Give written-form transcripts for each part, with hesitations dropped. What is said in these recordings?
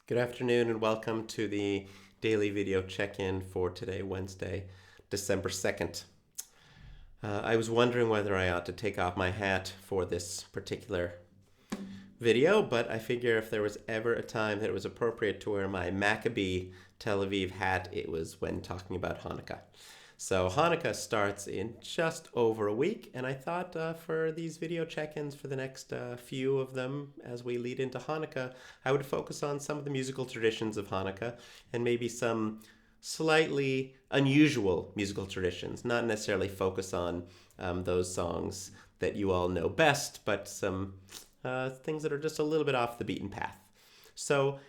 Good afternoon and welcome to the daily video check-in for today, Wednesday, December 2nd. I was wondering whether I ought to take off my hat for this particular video, but I figure if there was ever a time that it was appropriate to wear my Maccabee Tel Aviv hat, it was when talking about Hanukkah. So Hanukkah starts in just over a week, and I thought for these video check-ins for the next few of them as we lead into Hanukkah, I would focus on some of the musical traditions of Hanukkah and maybe some slightly unusual musical traditions, not necessarily focus on those songs that you all know best, but some things that are just a little bit off the beaten path. So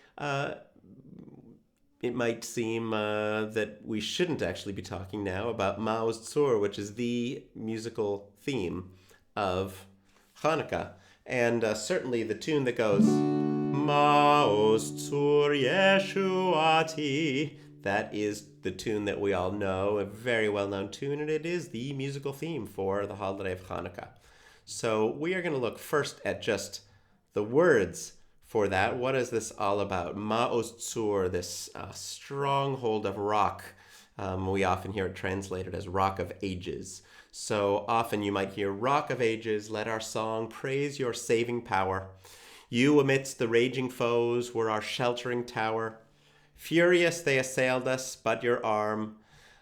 it might seem that we shouldn't actually be talking now about Maoz Tzur, which is the musical theme of Hanukkah. And certainly the tune that goes, Maoz Tzur Yeshuati, that is the tune that we all know, a very well-known tune, and it is the musical theme for the holiday of Hanukkah. So we are going to look first at just the words for that. What is this all about? Maoz Tzur, this stronghold of rock. We often hear it translated as Rock of Ages. So often you might hear, Rock of Ages, let our song praise your saving power. You amidst the raging foes were our sheltering tower. Furious they assailed us, but your arm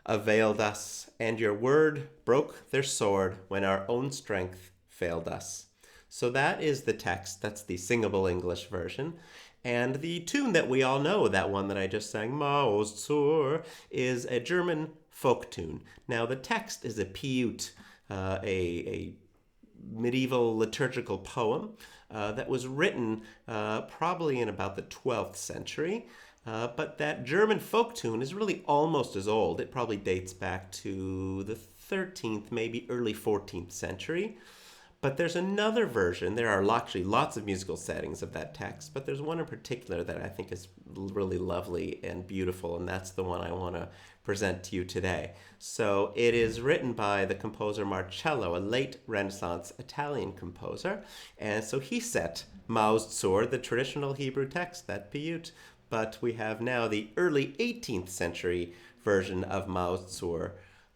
availed us, and your word broke their sword when our own strength failed us. So that is the text. That's the singable English version. And the tune that we all know, that one that I just sang, Maoz Tzur, is a German folk tune. Now the text is a piyut, a medieval liturgical poem that was written probably in about the 12th century. But that German folk tune is really almost as old. It probably dates back to the 13th, maybe early 14th century. But there's another version. There are actually lots of musical settings of that text, but there's one in particular that I think is really lovely and beautiful, and that's the one I want to present to you today. So it is written by the composer Marcello, a late Renaissance Italian composer, and so he set Maoz Tzur, the traditional Hebrew text, that piyut, but we have now the early 18th century version of Maoz Tzur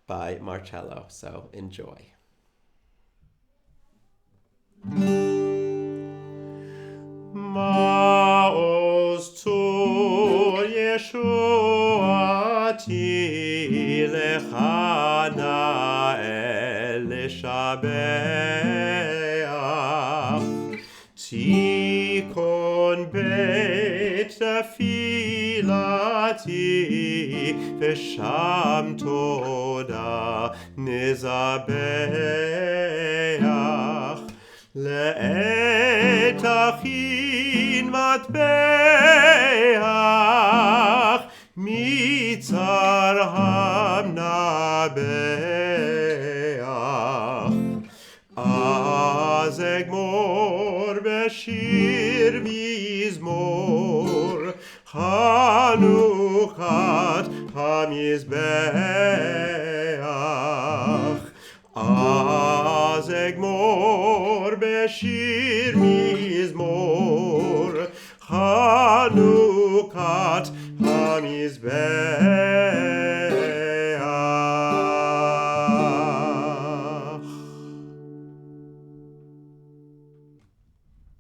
by Marcello, so enjoy. Maoz Tzur Yeshuati lechana el leshabeach tikon beit tefilati v'sham toda nizabeach לעת הכין מטבח מצר המנבח אז אגמור בשיר מזמור חנוכת המזבח אז אגמור בשיר